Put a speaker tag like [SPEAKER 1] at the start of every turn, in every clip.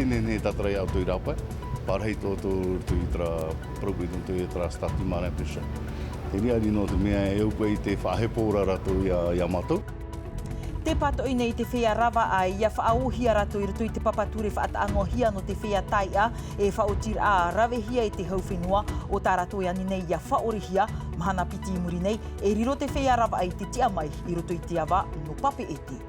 [SPEAKER 1] ne tatrai auto irapa. Parhei toto tu itra prokuitum tu itra stati mana pisa. Teni ari no te mea eu koe I te whahepora rato ia matou.
[SPEAKER 2] Te patoi nei te whea rawa ai, ia whaauhia rato I roto I te papature whaataangohia no te whea taia e whaotir a rawehia I te hauwhenua o tā rato ani nei ia whaorihia mahana piti I muri nei e riro te whea rawa ai te tia mai I roto I te awa no pape ete.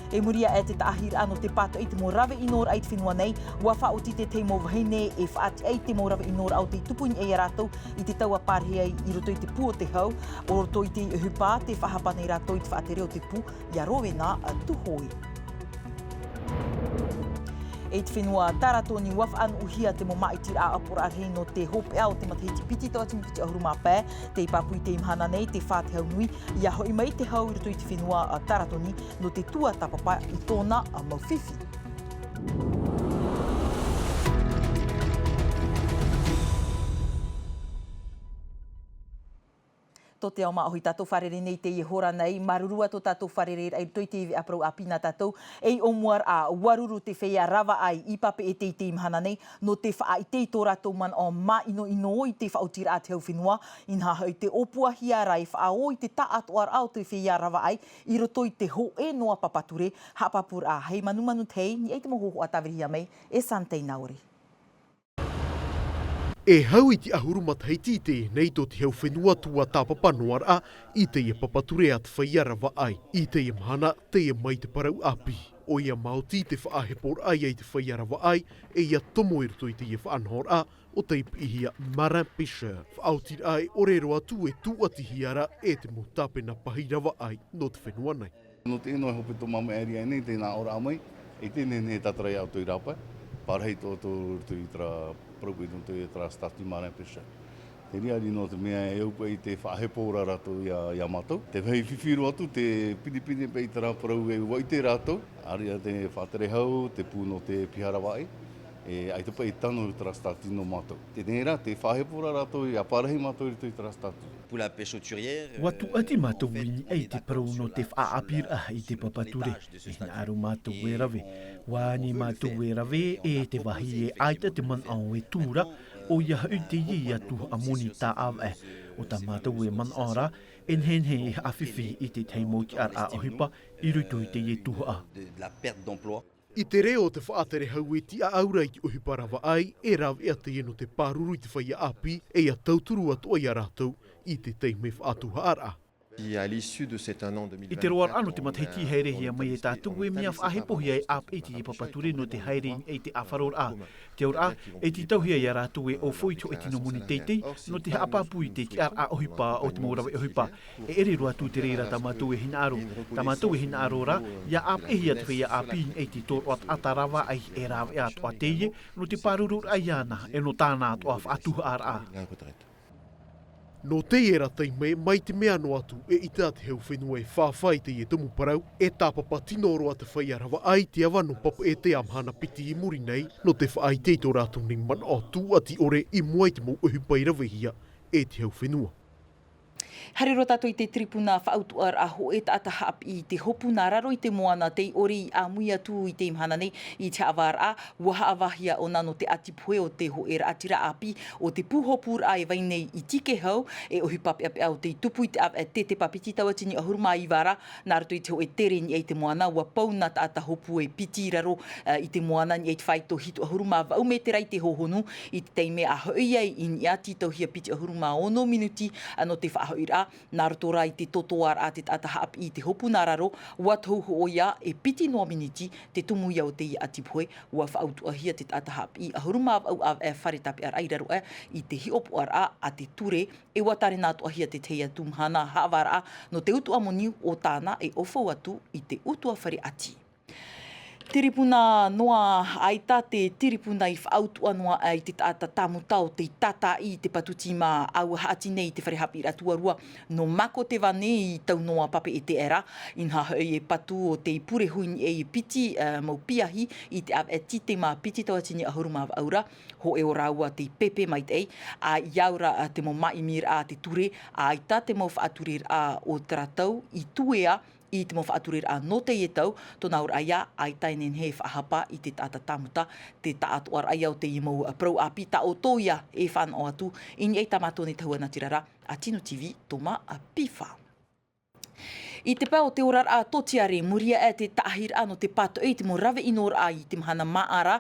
[SPEAKER 2] E muria e te taahir ano te pato I te mo rawe inor ai te whenua nei, ua whaoti te teimo wahine e whaati ai te mo rawe inor au te tupuin e rato I te taua pārhea I roto I te pu o te hau, o roto I te hupa te whahapana I rato I te whaatere o te pu, ia rowena tuhoi. E te whenua taratoni wafan uhia te mo maitir a apura arhe no te hope au te matahiti piti tawa timi piti ahuruma pē, te ipapui te imhana nei, te whāti hau nui, ia hoi mai te hau I roto I te whenua taratoni no te tua tapapa I tōna mauwhiwhi. Tō te au maahui tātou wharere nei te hora nei, marurua tō tātou wharere ai toi te aprau a pina tātou, ei o muar a waruru te whea rawa ai I pape e te imhana nei, no te wha I te tō rātou man o ma ino I te whaotira a te hau whenua, inha hau te opua hia rai whaao I te taatoar au te whea rawa ai, I roto I te ho e noa papature, hapapur a hei manumanu tei, ni ei te mohoho a tawirihia mei, e Santei Nauri.
[SPEAKER 3] E hau I te ahuru mataiti te nei tō te hau whenua tua tāpapa noara I te ia papature at whaiarawa ai. I te ia mahana, te ia mai te parau api. O ia mauti te whaahepor ai ai te whaiarawa ai, e ia tomo I roto I te ia whaanhora o te ipihia Marin Pêcheur. Whaautir ai o rero atu e tuatihiara e te mutapena pahirawa ai no te whenua nei.
[SPEAKER 1] No te ino e hope tō mama area nei, tēnā ora amai, e tēne ne tatrai auto I rapa. Parhei toto tu itra prokuitum tu itra stati mana pisa. Teni ari no te mea eu koe I te whahepora rato ia matou. Te whai whiwhiru atu, te pidipidi pe I tera parau e ua I te rato. Ari a te whātere hau, te pū no te piharawai. E ai tupa I tano I tera stati no matou. Te nera, te whahepora rato I a parhei matou I tu itra stati.
[SPEAKER 4] Watu ati mātou wini ei te parau no te whaapir I te papature. E na aru mātou e rawe. Wāni mātou e rawe e te wahi e aita te man au e tūra o ia hau te i atu a moni tā awe. O ta mātou e man ora, en hen he e awhiwhi I te teimo ki ar a ohipa I ruto I te e tuha.
[SPEAKER 3] I te reo te whaatere hau e ti a aura I ki ohiparawa ai, e rawe ea te eno te pāruru I te whaia api, e a tauturu atoa I a rātou I te teime whaatuha ara.
[SPEAKER 4] I te roar anu te matahiti heirehia mai e tātou e mea whahepohia e ap e te papature no te haerein e te awharor a. Te aur a, e te tauhia I a rātou e o whoito e tino muni teitei no te hapapui te ki ar a ohipa o te maurawe ohipa. E ere roa tū te reira ta mātou e hina aro. Ta mātou e hina aro ra, ia ap e hia te whea apin e te tōr o atarawa ai e rawe a toa teie no te parurur ai ana e no tāna toa whaatuha ar a.
[SPEAKER 3] No te era teime, mai te mea no atu e ita te hau whenua e whawhai te e tumu parau, e tāpapa tino roa te whaiarawa ai te awa no papa e te amhana piti I muri nei, no te whaai te tō rātou ni man o tū ati ore I mua I te mou uhupa I rawehia e te hau whenua.
[SPEAKER 2] Harero tātou I te tripuna whaautuar a ho e taata hap I te hopuna raro I te moana te ori a muia tū I te imhana nei I te awar a waha awahia o nano te atipoe o te ho e atira api o te pūhopur a e vai nei I tike hau e ohi papi api au te tupu I te te papiti tawa tini ahuruma I wara nā rato I te ho e tere ni e te moana ua pauna taata hopu e piti raro I te moana ni e te whaito hitu ahuruma vau me te rai te hohonu I te teime a hoi ai I ni ati tauhia piti ahuruma ono minuti ano te whaahoira nā roto rai te totoar a te tata haapi I te hopu nā raro, ua tauhu o ia e piti noa miniti te tumu ia o te I atipoe, ua whaautuahia te tata haapi a huruma au a e wharetapi ar airaro I te hiopu ar a te ture e watare nā tuahia te teia tumhana haawara no te utu amoni o tāna e ofo atu I te utua whare ati. Tiripuna noa aita te tiripuna I whaautua noa ai te tata tamutau te tata I te patuti ma au haati nei te wharehapi ratua rua no mako te wane I tau noa pape e te era inha hoi e patu o te pure huini e piti mau piahi I te av e tite ma piti tawatini ahuruma av aura ho e o raua te pepe mai te a iaura te mo maimir a te ture a aita te mo whaaturir a o tratau I tuea i te mo whaaturir no te tau, tōna ura ia, ai tainen he whahapa i te tata tamuta, te taatuar ai au te imau prau api ta o tōia e whanau atu, ini ei tamato ni tahua natirara, a Tino TV, toma a piwha. I te pau te orar a totiare, muria e te taahir ano te pato e te mo rawe inor a i te mahana maara,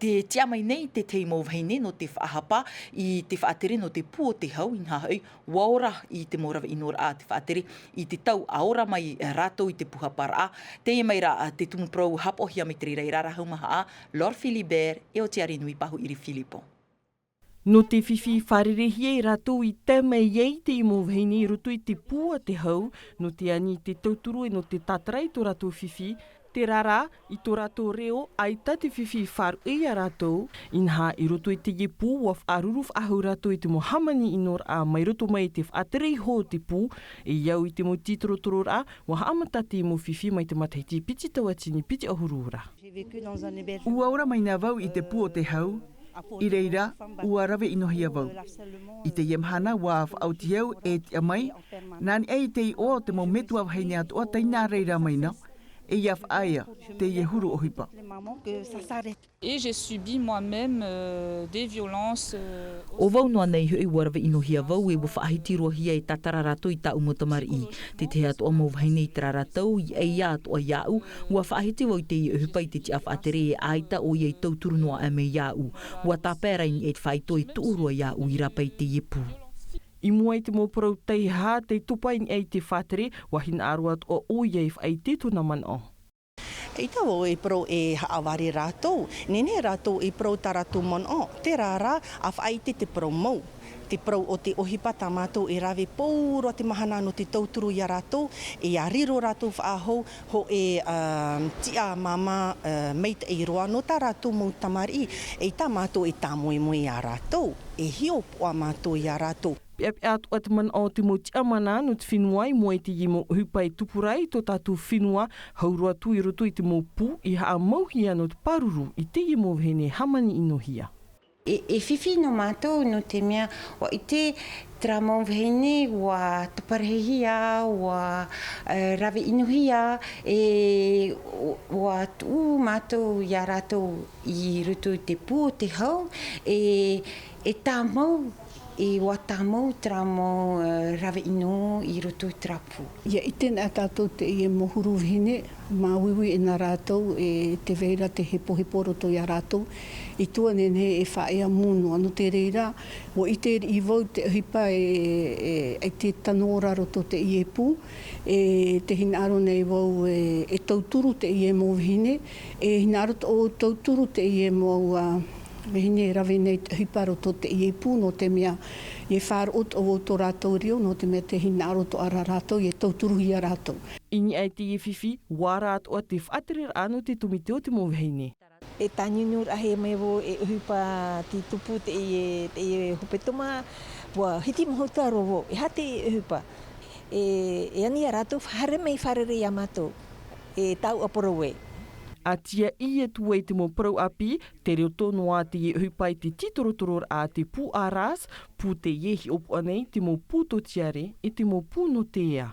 [SPEAKER 2] te tiamai nei te teimo vheine no te whaahapa i te whaatere no te puo te hau, inha hau, waora i te mo rawe inor a te whaatere i te tau aora mai rātou i te puhapara a, te e mai ra te tumu prau hapohia me te reira raumaha a, Lord Philibert e o tiare nui pahu iri Filipo.
[SPEAKER 5] No te whiwhi wharerehi e rātou i tamai ei te imo vheini i roto i te pua te hau, no te ani te tauturu e no te tatarai tō rātou whiwhi, te rara i tō rātou reo ai ta te whiwhi wharu e a rātou, inha i roto i te ye pū wa whaaruru whahau rātou i te mohamani inor a mai roto mai te whaaterei ho te pū, e iau i te mo titorotoro a, wa haamata te imo whiwhi mai te mataiti piti tawatini piti ahurura.
[SPEAKER 6] Ua ora mai nā vau i te pū o te hau, I reira, ua rawe inohia vau. I te iemhana wa whautiau e te amai, nani ei te i o te mo metua whaine atu o teina reira mai nau, e ia whaia te i huru o hipa.
[SPEAKER 7] Et j'ai subi moi-même des violences.
[SPEAKER 2] O vau noa nei hui warawe inohia vau e wa whaahiti rohia e tatara rato i ta umotamari i. Te te atu o mauwaine i tara ratau i e ia atu a iau, ua whaahiti wau te i uhupa i te tia whaatere e aita o i e tauturu noa e me iau. Ua tāpera i e whaito i tuurua iau i rapa i te iepu.
[SPEAKER 5] I mua i te mō parau tei hā te tupa i te whaatere, wahin aruat o o i e whai te tuna man o.
[SPEAKER 8] I tau e pro e haawari rātou, nene rātou e pro taratu mon o, te rāra a whaite te pro mau. Te pro o te ohipa tāmatou e rawe pōuro te mahana no te tauturu i a rātou, e a riro rātou whaahou, ho e tia mama meita e roa no tā rātou mau tamari, e tāmatou e tāmoemoe i a rātou, e hio poa mātou i a rātou.
[SPEAKER 5] Pia atu at man o te mo tia mana no te whinua i mua i te imo hupai tupurai tō tātou whinua haurua tu i roto i te mo pū i haa mauhia no te paruru i te imo vhene hamani inohia.
[SPEAKER 9] E whiwhi no mātou no te mea o i te tramo vhene wa taparehia wa rawe inuhia e wa tu mātou i a rātou i roto i te pū te hau e tā mau e wata mau tramo rawe ino i roto i trapu.
[SPEAKER 10] Ia i tēnā tātou te i e mohuru vihine, mā wiwi e nā rātou e te veira te hepo roto i a rātou. I tua nene e whaea mūnua no te reira, o i te i vau te hipa e te tanora roto te i e pū, e te hinaro nei vau e tauturu te i e mō vihine, e hinaro o tauturu te i e mō vihine rawe nei hipa roto te i e pū no te mea i e whāra o tō rātou rio no te mea te hinaro to ara rātou i e tauturu hi a rātou.
[SPEAKER 5] Ini ai te i whiwhi, wārāt o te whaatere anu te tumiteo te mō vihine.
[SPEAKER 11] E tāninur ahe mai wo e uhipa ti tupu te i hupetoma wa hiti mohota rovo e hate e uhipa e ani a rātou whare mai wharere i amato e tau aporowe.
[SPEAKER 5] A tia i e tuai te mō parau api, te reo tōno a te i uhipai te titorotoror a te pū a rās, pū te iehi opu anei te mō pū to tiare e te mō pū no te ea.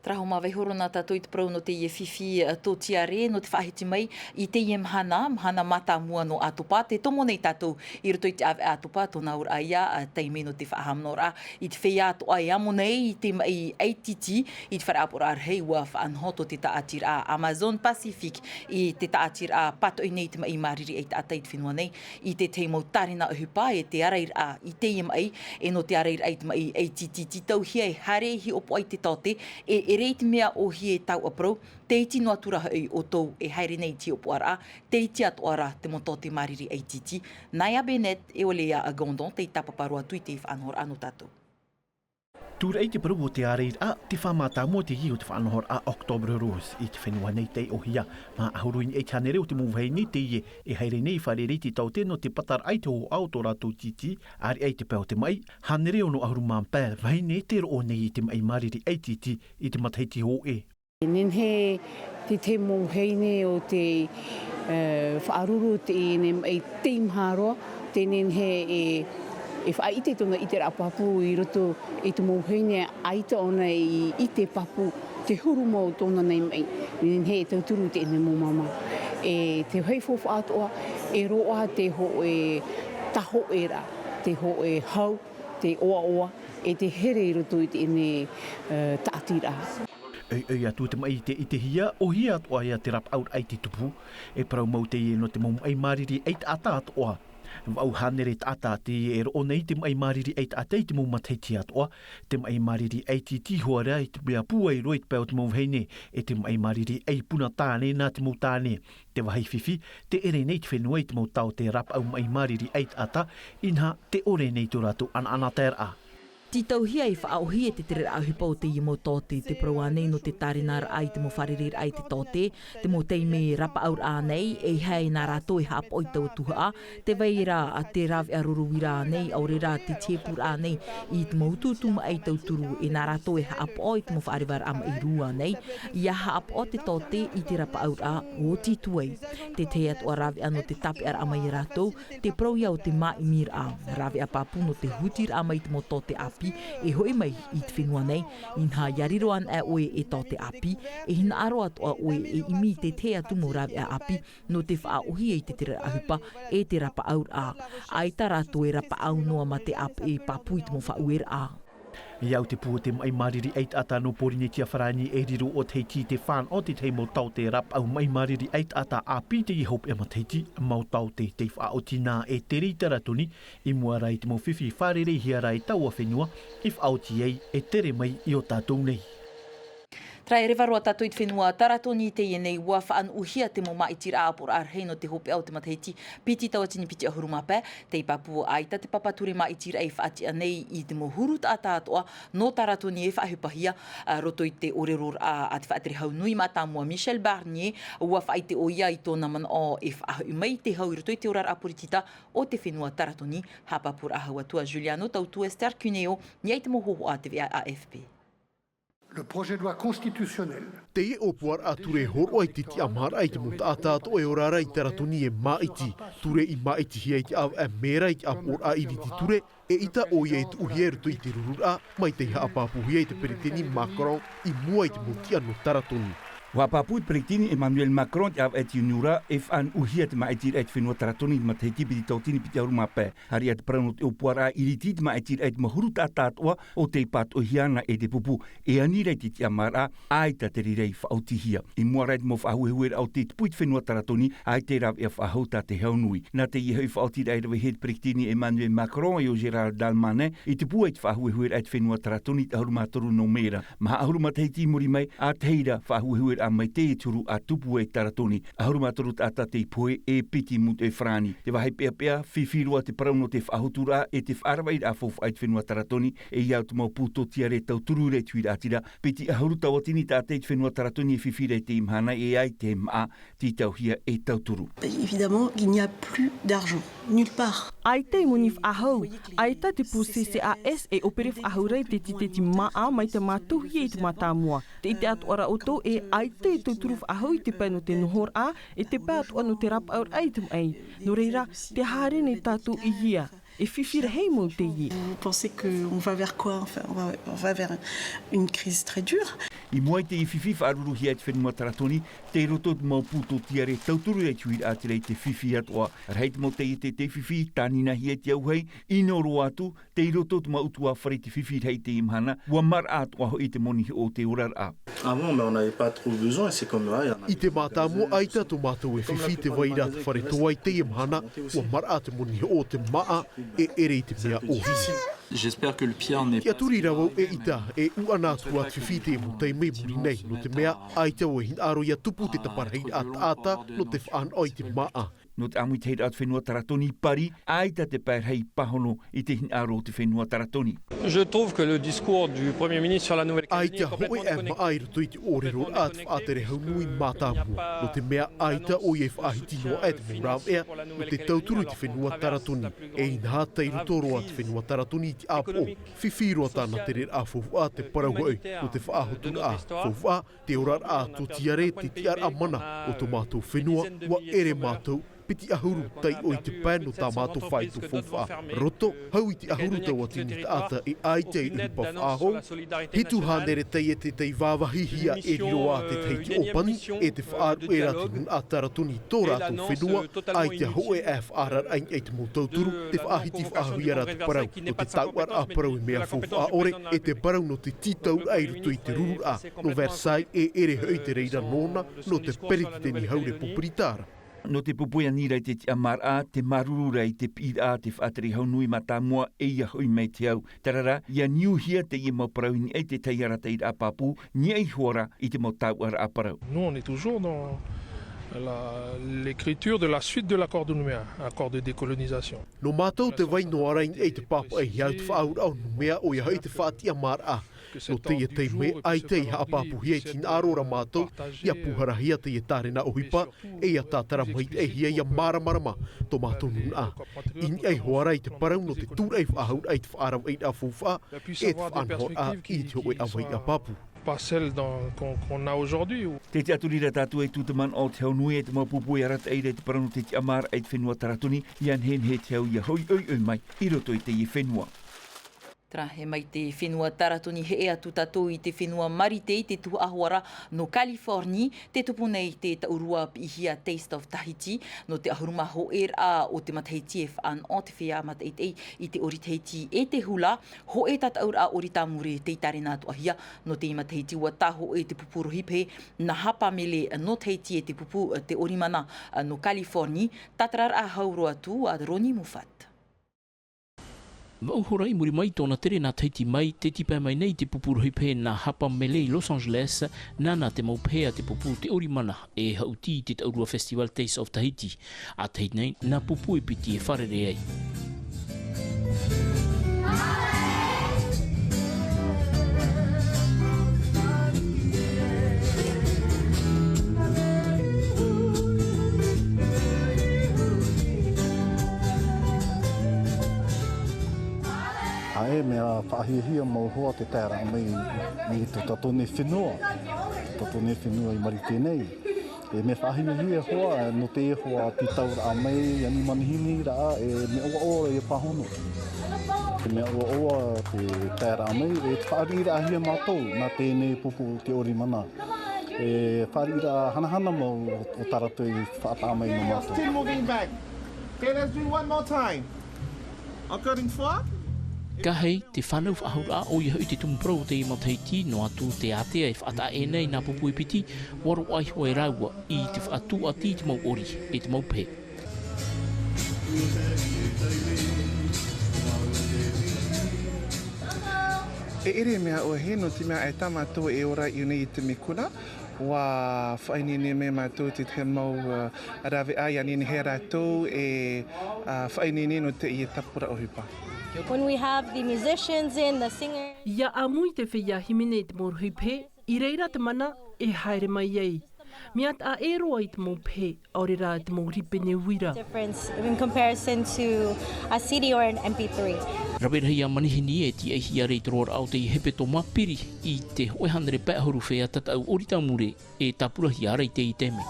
[SPEAKER 2] Traho mawai horona tātou i te prau no te ie whiwhi tō tiare, no te whahiti mai, i te ie mhana mata mua no atopa, te tomo nei tātou i roto i te awe atopa, tōna ura ia, teime no te whaahamnora, i te whea ato ai amo nei, i te mai ATT, i te whare apora arhei ua whaanhoto te taatir a Amazon Pacific, i te taatir a pato i nei te mai mariri e te atai te whenua nei, i te teimo tarina uhupa, e te arair a i te ie mai, e no te arair ai te mai ATT, ti tau hia e hare hi opo ai te tote, e rei te mea o hi e tau aprau, te iti no atura hau o tau e haere nei ti opo ara, te iti atu ara te moto te mariri ATT. Naya Bennett e o lea a Gondon, te tapaparua tui te whanhor anu tātou.
[SPEAKER 4] Tūra ei te paru o te areir a te whamata mo te hiu te whanhor a October Rose i te whenua nei te ohia. Ma ahuruin e tane reo te mūwhei ni te ie e haere nei whare rei te tau tēno te patar ai te ho au tō rātou titi, ari ei te pēo te mai, hane reo no ahuru māmpēr, vai ne te ro nei i te mai mariri ATT i te mataiti ho e.
[SPEAKER 10] Nen he te mūwhei ne o te whaaruru te e teim haro, te nen he e whaite tōna i te rapapu i roto i te mōhene aita ona i te papu te huru mau tōna nei mai, he te turu te ene mō mama. E te heifofu atoa, e roa te ho e taho era, te ho e hau, te oa, e te here i roto i te ene tātira.
[SPEAKER 4] Ei atu te mai i te hia, o hia atoa ia te rap out ai te tupu, e parau mau te no te mau ai mariri eit ata atoa. Wau hanere tata te e ro nei te mai mariri eit atei te mau mateti atoa, te mai mariri eit i tihoara i te mea pua i roit pēo te mau heine, e te mai mariri ei puna tāne nā te mau tāne. Te wahai whiwhi, te ere nei te whenua i te mau tau te rap au mai mariri eit ata, inha te ore nei tō ratu ana tēra.
[SPEAKER 2] Ti tauhia i whaauhi e te tere ahupa o te i mo tōte, te proa nei no te tārinara ai te mo wharerir ai te tōte, te mo teime rapa aur a nei, e hei nā rātou e hap oi tau tuha, te waira a te rawe a ruruwira nei, aurera te tēpur a nei, i te mo ututuma ai tau turu, e nā rātou e hap oi te mo wharevar ama i rua nei, i a hap o te tōte i te rapa aur a o tituai. Te te atua rawe ano te tape ar ama i rātou, te proia o te mai mir a, rawe a papuno te hutir ama i te mo tōte api, e hoi mai i te whenua nei, inha iariroan e oe e tō te api, e hina aro atoa oe e imi te te atumo rawe a api, no te whaohi e te tere ahupa e te rapa aur a. Aita rato e rapa au noa ma te ap e papui te mo whauer a.
[SPEAKER 4] Iau te pua te mai mariri eit ata no porine tia wharani e riro o teiti te whan o te teimo tau te rap au mai mariri eit ata a pite i hope e ma teiti mau tau te whaoti nā e te reitara tuni i mua rai te mo whiwhi wharere hia rai tau a whenua i whaoti ei e tere mai i o tātou nei.
[SPEAKER 2] Trai rewa roa tātou i te whenua taratoni te ienei ua whaan uhia te mo maitira apor ar hei no te hope au te mataiti piti taua tini piti ahuru mapē, te i papua aita te papature maitira e whaati anei i te mo huru tāta atoa no taratoni e whaahupahia roto i te oreror a te whaatere hau nui mātamua Michel Barnier ua whaite o ia i tōna man o e whaahu mai te hau i roto i te orar apuritita o te whenua taratoni hapapur ahau atua Juliano tautu Esther Cuneo ni ai te mo hoho a te AFP.
[SPEAKER 12] Le projet de loi constitutionnel.
[SPEAKER 3] Te e opuar a ture horo ai te ti amhara ai te muta atato e orara i taratoni e maiti. Ture i maiti hi ai te av e mera i te apor a iri ti ture e ita o ia i te uhieruto i te rurura mai te haapapu hi ai te periteni Macron i mua i te mutia no taratoni.
[SPEAKER 13] Wa paput prektini Emmanuel Macron te av et unura e whan uhia te maaitir et whenua taratoni ma te hiti piti tautini piti auru mapē. Hari at praunot e upuara iriti te maaitir et mahuru tātātua o te pat o hiana e te pupu e anira i te amara aita te rirei whautihia. I muara et mo whahuehuer au te puit whenua taratoni ai te rav e whahauta te haunui. Na te i hau whautir ai rawe het prektini Emmanuel Macron e o Gerard Dalmanin i te pua et whahuehuer et whenua taratoni te auru matoru no mera. Maha auru ma te hiti muri mai a teira whahuehuer a mai te turu a tupu e taratoni. A hurumataru tata te poe e piti mut e frani. Te wahai pea pea, whiwhirua te parauno te whahutura e te whaarawaid a fofu ait whenua taratoni e iau te mau puto tiare tau turu re tuira atira. Piti a huruta watini tātei te whenua taratoni e whiwhire te imhana e ai te maa ti tauhia e tau turu.
[SPEAKER 14] Évidemment, il n'y a plus d'argent, nulle part.
[SPEAKER 5] Ai te munif ahau, ai ta te pu CCAS e operif ahurei te ti maa mai te mātuhi e te mātāmua. Te ite atuara oto e ai te turuf ahau i te pai no te nohor a e te pai atua no te rap aur aitem ai. No reira, te haere nei tātou i hia. E whiwhira hei mou te i.
[SPEAKER 14] Vous pensez qu'on va vers quoi? Enfin, on va vers une crise très dure.
[SPEAKER 13] I moai te i whiwhi whaaruru hi ait whenua taratoni, te roto te mau puto tiare tauturu e tuir atirei te whiwhi atua. Reit mo te i te whiwhi, tānina hi ait au hei, ino ro atu, te roto te mau utua whare te whiwhi hei te imhana, ua mar atua ho i te moni o te orar a.
[SPEAKER 15] Avant, mais on n'avait pas trop besoin, c'est comme là.
[SPEAKER 3] I te mātāmua aita tu mātou e whiwhi te waira te whare toa i te imhana, ua mar a te moni o te maa e ere i te mea o hisi.
[SPEAKER 16] J'espère que le pire n'est pas...
[SPEAKER 3] Kia turi rawau e ita e uana tua whiwhi mo te mei muri nei no te mea aita o hin aro ia tupu te taparhei ata no te whaan oi te maa.
[SPEAKER 13] No te amui te hei at whenua taratoni pari, aita te pērhei pahono i te hin aro te whenua taratoni.
[SPEAKER 16] Je trouve que le discours du Premier ministre sur la Nouvelle-Calédonie est complètement déconnecté.
[SPEAKER 3] Aita hoi e maai to i te orero at whaatere haunui mātāmua. No te mea aita o i e whaahiti no et murau ea no te tauturu i te whenua taratoni. E inha tei rutoro at whenua taratoni i te apo. Whiwhiroa tāna te rer a fofu a te parahuai no te whaahotun a fofu a te orar a to tiare te tiar a mana o to mātou whenua wa ere mātou piti ahuru tai o te pēno tā mātou whai tu fofa. Roto, hau I te ahuru tau atini taata I ai te upa whāho. Hitu hānere tei te tei wāwahihia e rioa te teiti opani, e te whaaru e rati mun ataratuni tō rātou whenua, ai te hoe e whaarar ain e te mūtauturu, te whaahiti whaahuia ratu parau, no te tauar a parau I mea fofa a ore, e te parau no te titau ai rutu I te ruru a, no Versailles e ere hoi te reira nona, no te periti te ni haure pupuritara.
[SPEAKER 13] No te pupuia ni rei te amar a, te maruru rei te pira a te whaatari hau nui matamua e ia hui mei te au. Tarara, ia niuhia te ia mau parau ni e te teiara te ira a papu, ni ei huara I te mau tauara a parau.
[SPEAKER 16] Nous, on est toujours dans l'écriture de la suite de l'accord de Nouméa, accord de décolonisation.
[SPEAKER 3] No mātou te waino arain e te papu e hiau te whaaura au Nouméa o ia hoi te whaati amar a. No te te me ai te haapapu hia I tina arora mātou, ia puhara hia te tarena ohipa, e ia tātara mai e hia ia maramarama, tō mātou nun a. Ini ei hoara I te parau no te tūra I whaahau ai te whaarau ai a fufa, e te whaanhor a I te hoe awai a papu.
[SPEAKER 16] Pas celle qu'on a aujourd'hui.
[SPEAKER 13] Te te aturira tātu e tūtaman o te hau nui e te maupupu e arat eire te paranu te te amara e te whenua taratuni, ian hen he te hau ia hoi oi mai, I roto I te I whenua.
[SPEAKER 2] Tra he mai te whenua taratuni he ea tu tatou I te whenua marite I te tuhu ahuara no California, te tupu nei te taurua pihia Taste of Tahiti, no te ahuruma ho a o te matahiti e whaan o te whea mataitei I te ori Tahiti e te hula, ho e tataur a ori tamure te tarena atu ahia, no te matahiti ua taho e te pupu rohipe, na hapa mele no Tahiti e te pupu te orimana no California, tatarar a hauro atu a Roni Mufat.
[SPEAKER 17] Mauhora I muri mai tōna tere nā Tahiti mai, te tipai mai nei te pupu rohipe nā hapa mele I Los Angeles, nāna te maupea te pupu te orimana e hauti te taurua Festival Taste of Tahiti. A Tahiti nei, nā pupu e piti e wharere ai.
[SPEAKER 18] Ae mea whaahihia mau hoa te tēra mai I te tatone whenua. Tatone whenua I marite nei. E me whaahihia hoa no te hoa ti taura a mai ani manihini raa e me oa oa e pahono. E me oa oa te tēra a mai e te whaarira ahia mātou nā tēnei pupu te orimana. E whaarira hanahana mau o taratu I whaata mai no mātou.
[SPEAKER 19] Still moving back. Okay, let's do one more time. Okay, in 4.
[SPEAKER 17] Ka hei, te whanau whaahura o ia hui te tumprau te I Tahiti no atu te atea e whaata e nei nā pupu e piti, waro ai hoe raua I te whaatu ati te mau ori e te mau pe.
[SPEAKER 19] E ere mea o he no te mea e tamato e ora I nei te mikuna, wa whainini me mātou te te mau rave ai anini he rātou e whainini no te I tapura ohipa.
[SPEAKER 20] When we have the musicians in, the singers...
[SPEAKER 5] Ia amui te whia himene I te moruhipe, I reira te mana e haere mai ei. Mea ta e roa I te maupe, aore rā te mauripe ne uira.
[SPEAKER 20] Difference in comparison to a CD or an MP3.
[SPEAKER 17] Rawera hia manihini e ti ehi arei troar au te I hepe tō mapiri I te hoehanere pēhauru whea tatau oritamure e tapura hi arei te I teme.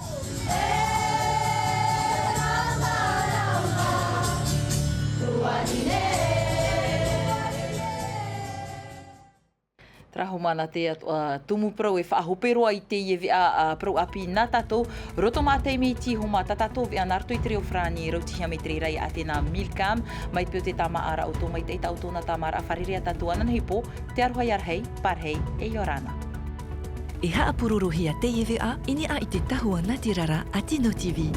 [SPEAKER 2] Traho mana te tumu prau e whaahoperoa I te iewe a prau api nā tātou. Roto mā te mei ti ho mā tātou vea nārtoi treo whrani rautihia me tre rai a tēnā milkam. Mai pio te tāma ara auto mai te tau tōna tāma ara wharerea tātou anan hei pō. Te aroha iarhei, parhei e Yorana.
[SPEAKER 21] E haapurorohia te iewe a ini a I te tahua Ngāti Rara a Tino TV.